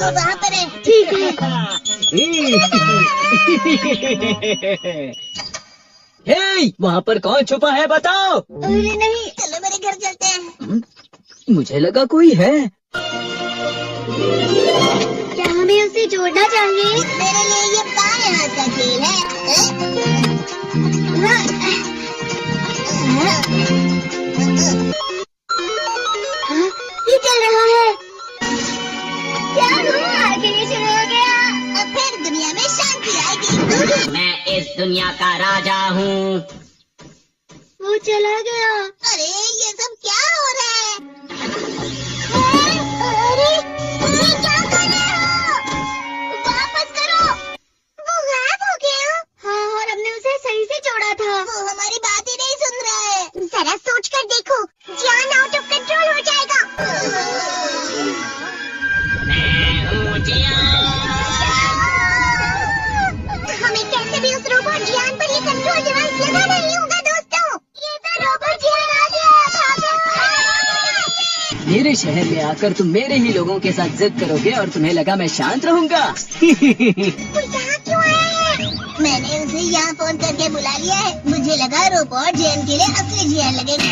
वो वहाँ पर है। ठीक है। हे, वहाँ पर कौन छुपा है बताओ। अरे नहीं, चलो मेरे घर चलते हैं। मुझे लगा कोई है। क्या हमें उसे जोड़ना चाहिए? मेरे लिए ये बाएं हाथ का खेल है। हाँ, ये चल रहा है। क्या हुआ? आगे ये शुरू हो गया। अब फिर दुनिया में शांति आएगी। मैं इस दुनिया का राजा हूँ। वो चला गया। अरे ये सब क्या हो रहा है? अरे ये क्या कर रहे हो? वापस करो। वो गायब हो गया। हाँ, और हमने उसे सही से जोड़ा था। वो हमारी बात ही नहीं सुन रहा है। जरा सोच कर देखो, जान आउट ऑफ कंट्रोल हो जाएगा। मैं हूँ जियान। हमें कैसे भी उस रोबोट जियान पर ये कंट्रोल डिवाइस लगाना ही होगा दोस्तों। ये तो रोबोट जियान आ गया। भागो। मेरे शहर में आकर तुम मेरे ही लोगों के साथ जिद करोगे और तुम्हें लगा मैं शांत रहूंगा। वो यहाँ क्यों आया है? मैंने उसे यहाँ फोन करके बुला लिया है। मुझे लगा रोबोट जियान के लिए असली जियान लगेगा।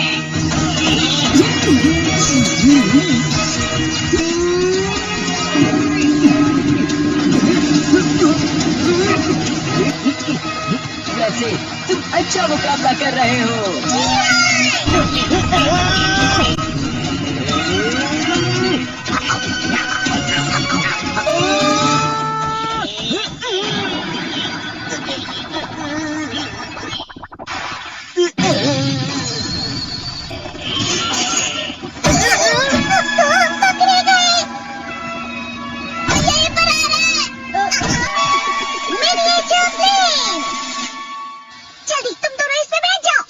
वैसे तुम अच्छा मुकाबला कर रहे हो। पकड़े गए। यहीं पर आ रहा है। Miniature plane. जल्दी तुम दोनों इसमें बैठ जाओ।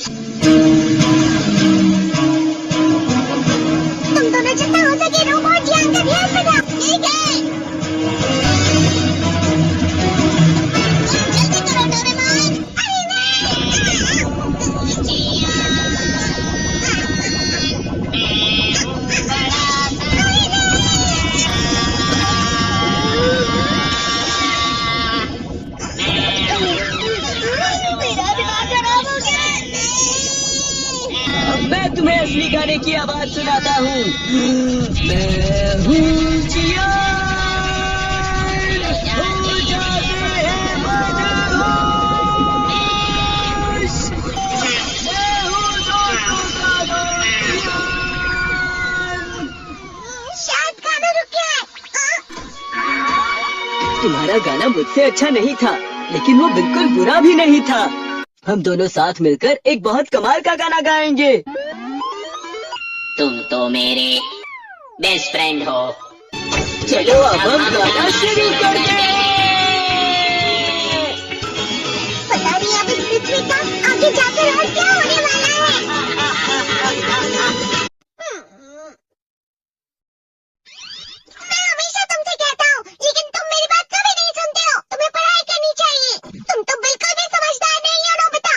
तुम दोनों जितना हो सके रोबोट जियान का ध्यान रखना। ठीक है। जल्दी करो डोरेमोन। अरे नहीं। मेरा दिमाग खराब हो गया। अब मैं तुम्हें असली गाने की आवाज सुनाता हूँ। मैं हूँ जियान, हो जाते हैं मदहोश। मैं हूँ दोस्तों का जियान। शायद गाना रुक गया है। तुम्हारा गाना मुझसे अच्छा नहीं था, लेकिन वो बिल्कुल बुरा भी नहीं था। हम दोनों साथ मिलकर एक बहुत कमाल का गाना गाएंगे। तुम तो मेरे बेस्ट फ्रेंड हो। चलो अब हम गाना शुरू कर दें। पता नहीं अब इस पृथ्वी का आगे जाकर और क्या होने वाला है। मैं हमेशा तुमसे कहता हूँ, लेकिन तुम मेरी बात कभी नहीं सुनते हो। तुम्हें पढ़ाई करनी चाहिए। तुम तो बिल्कुल भी समझदार नहीं हो नोबिता।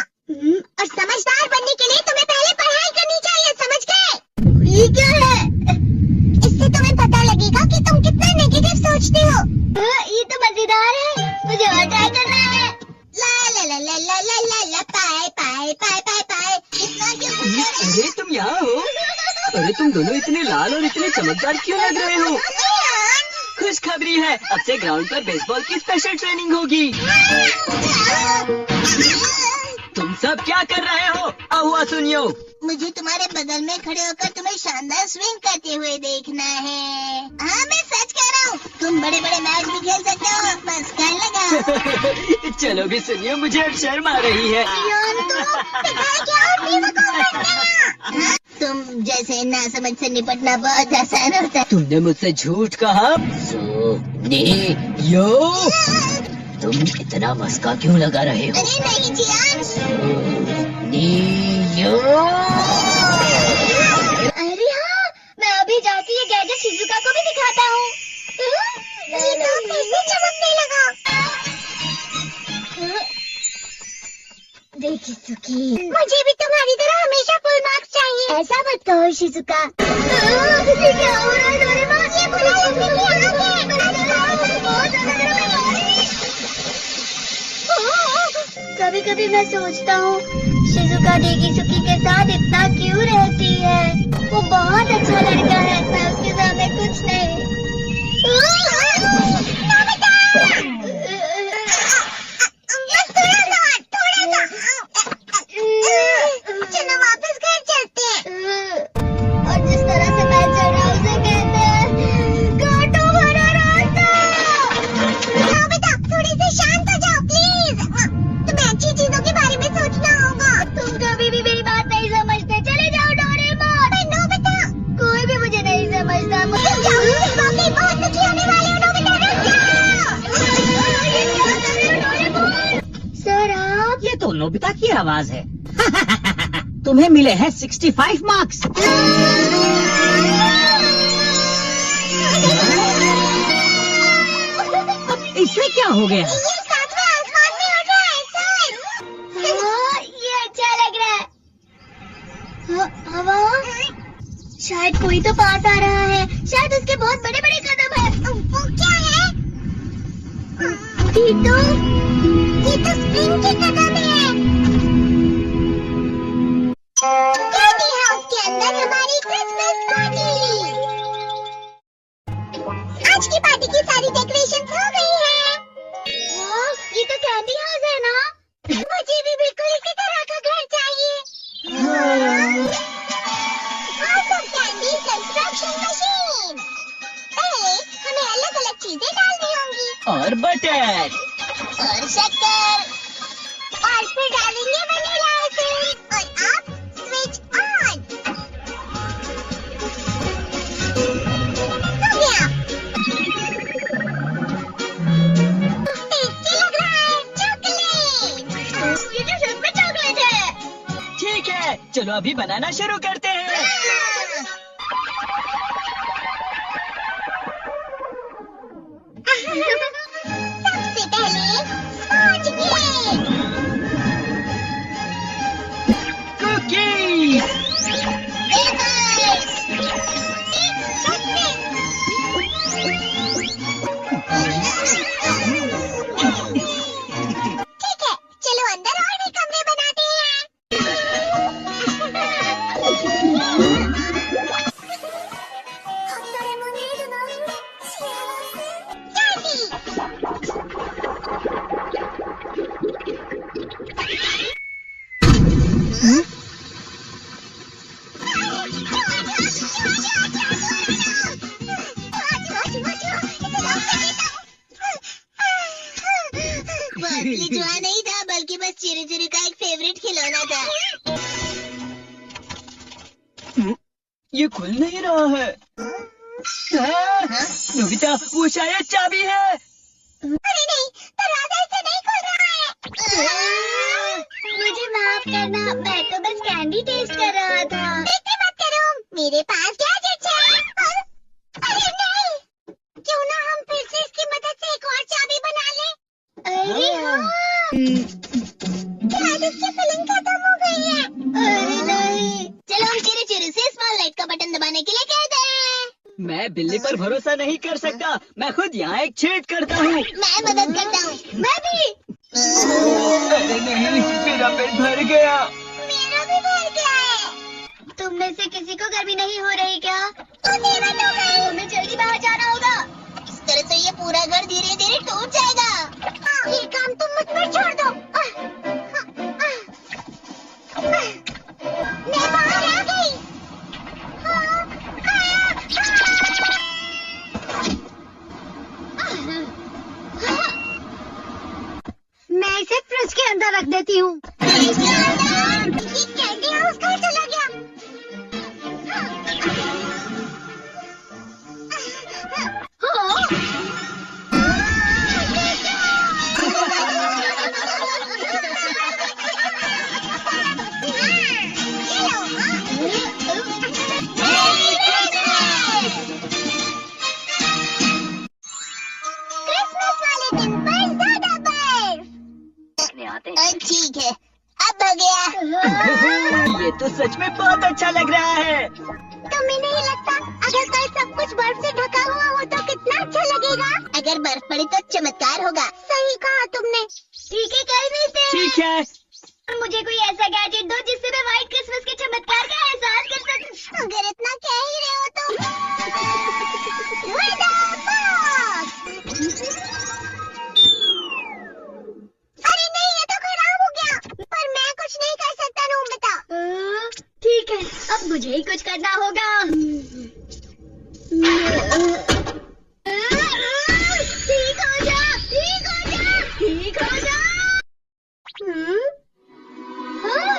और समझदार बनने के लिए तुम्हें पहले पढ़ाई करनी चाहिए, समझ गए? ये क्या है? इससे तुम्हें पता लगेगा कि तुम कितना नेगेटिव सोचते हो। ये तो मजेदार है। मुझे और ट्राई करना है। ला ला ला ला ला ला ला ला पाए पाए पाए पाए पाए। इतना क्यों पूछ रहे हो? अरे तुम यहाँ हो? अरे तुम दोनों इतने लाल और इतने चमकदार क्यों लग रहे हो? खुशखबरी है, अब से ग्राउंड पर बेसबॉल की स्पेशल ट्रेनिंग होगी। तुम सब क्या कर रहे हो? हुआ सुनियो। मुझे तुम्हारे बगल में खड़े होकर तुम्हें शानदार स्विंग करते हुए देखना है। हाँ मैं सच कह रहा हूँ। तुम बड़े बड़े मैच भी खेल सकते हो। बस कर लगा। चलो भी सुनियो, मुझे अब शर्म आ रही है। हाँ, तुम जैसे ना समझ से निपटना बहुत आसान होता है। तुमने मुझसे झूठ कहा। यो, तुम इतना मस्का क्यों लगा रहे हो? अरे नहीं जियान। अरे हाँ, मैं अभी जाके ये गैजेट शिजुका को भी दिखाता हूँ। ये तो कैसे चमकने लगा। देखिए सुखी, मुझे भी तुम्हारी तरह हमेशा फुल मार्क्स चाहिए। ऐसा मत कहो शिजुका। क्या हो रहा है डोरेमोन? ये बुलाओ, यहाँ पे। कभी कभी मैं सोचता हूँ शिजुका डेगिसुकी के साथ इतना क्यों रहती है। वो बहुत अच्छा लड़का है, मैं उसके सामने कुछ नहीं। चलो वापस घर चलते हैं। और जिस तरह से मैं चल रहा हूँ उसे कहते हैं कांटों भरा रास्ता। नोबिता, थोड़ी सी शांत हो जाओ प्लीज। तुम्हें अच्छी चीजों के बारे में सोचना होगा। तुम कभी भी मेरी बात नहीं समझते। चले जाओ डोरेमोन। नोबिता, कोई भी मुझे नहीं समझता। मुझे वाकई बहुत दुखी होने वाले हो नोबिता, रुक जाओ। सर आप ये तो नोबिता की आवाज है। तुम्हें मिले हैं 65 मार्क्स। इससे क्या हो गया? ये सातवें आसमान में उड़ रहा है सर। ये अच्छा लग रहा है। हवा शायद कोई तो पास आ रहा है। शायद उसके बहुत बड़े बड़े कदम है। वो क्या है? ये तो स्प्रिंग के कदम है। कैंडी हाउस के अंदर हमारी क्रिसमस पार्टी। आज की पार्टी की सारी डेकोरेशन हो गई है। वाह, ये तो कैंडी हाउस है ना? मुझे भी बिल्कुल इसी तरह का घर चाहिए। House of candy construction machine. पहले हमें अलग अलग चीजें डालनी होंगी और बटर और शक्कर, और फिर डालेंगे वनीला आइसक्रीम। और अब स्विच ऑन हो गया। टेस्टी लग रहा है। चॉकलेट। ये तो सच में चॉकलेट है। ठीक है, चलो अभी बनाना शुरू करते हैं। सबसे पहले स्पॉन्ज केक, कुकीज, वेफर्स, ठीक है, चलो अंदर और भी कमरे बनाते हैं। कैंडी। असली जुआ नहीं था, बल्कि बस चिरू चिरू का एक फेवरेट खिलौना था। ये खुल नहीं रहा है। नोबिता, वो शायद चाबी है। अरे नहीं, दरवाजा इससे नहीं खुल रहा है। मुझे माफ करना, मैं तो बस कैंडी टेस्ट कर रहा था। बेटी मत करो, मेरे पास गैजेट्स हैं। अरे नहीं, क्यों ना हम फिर से इसकी मदद से एक और चाबी बना लें। अरे हाँ। शायद इसकी फिलिंग खत्म हो गई है। अरे नहीं, चलो हम चिरू चिरू से स्मॉल लाइट का बटन दबाने के लिए कहते हैं। मैं बिल्ली पर भरोसा नहीं कर सकता। मैं खुद यहाँ एक छेद करता हूँ। मैं मदद करता हूँ। मैं भी। अरे नहीं, मेरा पेट भर गया। मेरा भी भर गया है। तुम में से किसी को गर्मी नहीं हो रही क्या? मुझे मत हो गई। हमें जल्दी बाहर जाना होगा। इस तरह से ये पूरा घर धीरे धीरे टूट जाएगा। ये काम तुम मुझ पर छोड़ दो। मैं बाहर आ गई। मैं इसे फ्रिज के अंदर रख देती हूँ। ये कैंडी हाउस कहाँ चला गया? क्रिसमस वाले दिन पर ज्यादा बर्फ। ठीक है, अब हो गया। ये तो सच में बहुत अच्छा लग रहा है। तुम्हें नहीं लगता अगर कल सब कुछ बर्फ से ढका हुआ हो तो कितना अच्छा लगेगा? अगर बर्फ पड़ी तो चमत्कार होगा। सही कहा तुमने। ठीक है, कल मिलते हैं। ठीक है। मुझे कोई ऐसा गैजेट दो जिससे मैं व्हाइट क्रिसमस के चमत्कार का एहसास कर सकूं। अगर इतना कह ही रहे हो तो अरे नहीं, ये तो खराब हो गया। पर मैं कुछ नहीं कर सकता नोबिता। ठीक है, अब मुझे ही कुछ करना होगा। ठीक हो जा, ठीक हो जा, ठीक हो जा। हाँ?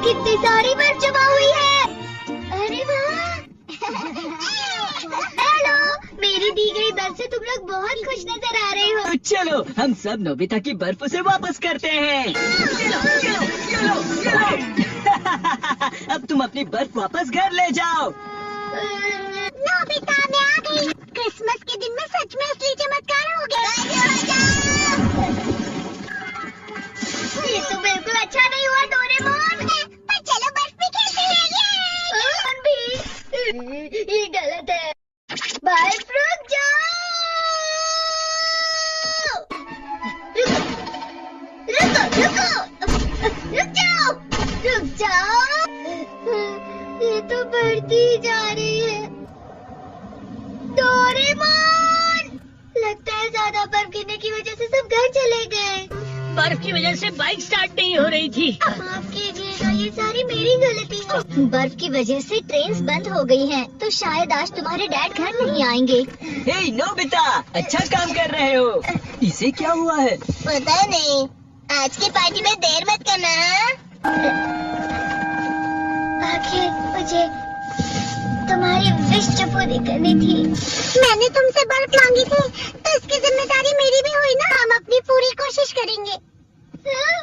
कितनी सारी बर्फ जमा हुई है। अरे वाह। हेलो, मेरी दी गई बर्फ से तुम लोग बहुत खुश नजर आ रहे हो। तो चलो हम सब नोबिता की बर्फ उसे वापस करते हैं। चलो, चलो, चलो, चलो। अब तुम अपनी बर्फ वापस घर ले जाओ। नोबिता, मैं आ गई। क्रिसमस के दिन में सच में असली चमत्कार हो गया। ये तो बिल्कुल अच्छा नहीं हुआ डोरेमोन। पर चलो बर्फ भी खेलते हैं। ये गलत है। बर्फ रुक जाओ। रुको, रुक जाओ, रुक जाओ। ये तो बढ़ती जा रही है। डोरेमोन, लगता है ज्यादा बर्फ गिरने की वजह से सब घर चले गए। बर्फ की वजह से बाइक स्टार्ट नहीं हो रही थी। माफ कीजिएगा, ये सारी मेरी गलती है। बर्फ की वजह से ट्रेन्स बंद हो गई हैं, तो शायद आज तुम्हारे डैड घर नहीं आएंगे। हे नोबिता, अच्छा काम कर रहे हो। इसे क्या हुआ है? पता नहीं, आज की पार्टी में देर मत करना। आखिर मुझे तुम्हारी विश जो पूरी करनी थी। मैंने तुमसे बर्फ मांगी थी, तो इसकी जिम्मेदारी मेरी भी हुई ना। हम अपनी पूरी कोशिश करेंगे। हाँ?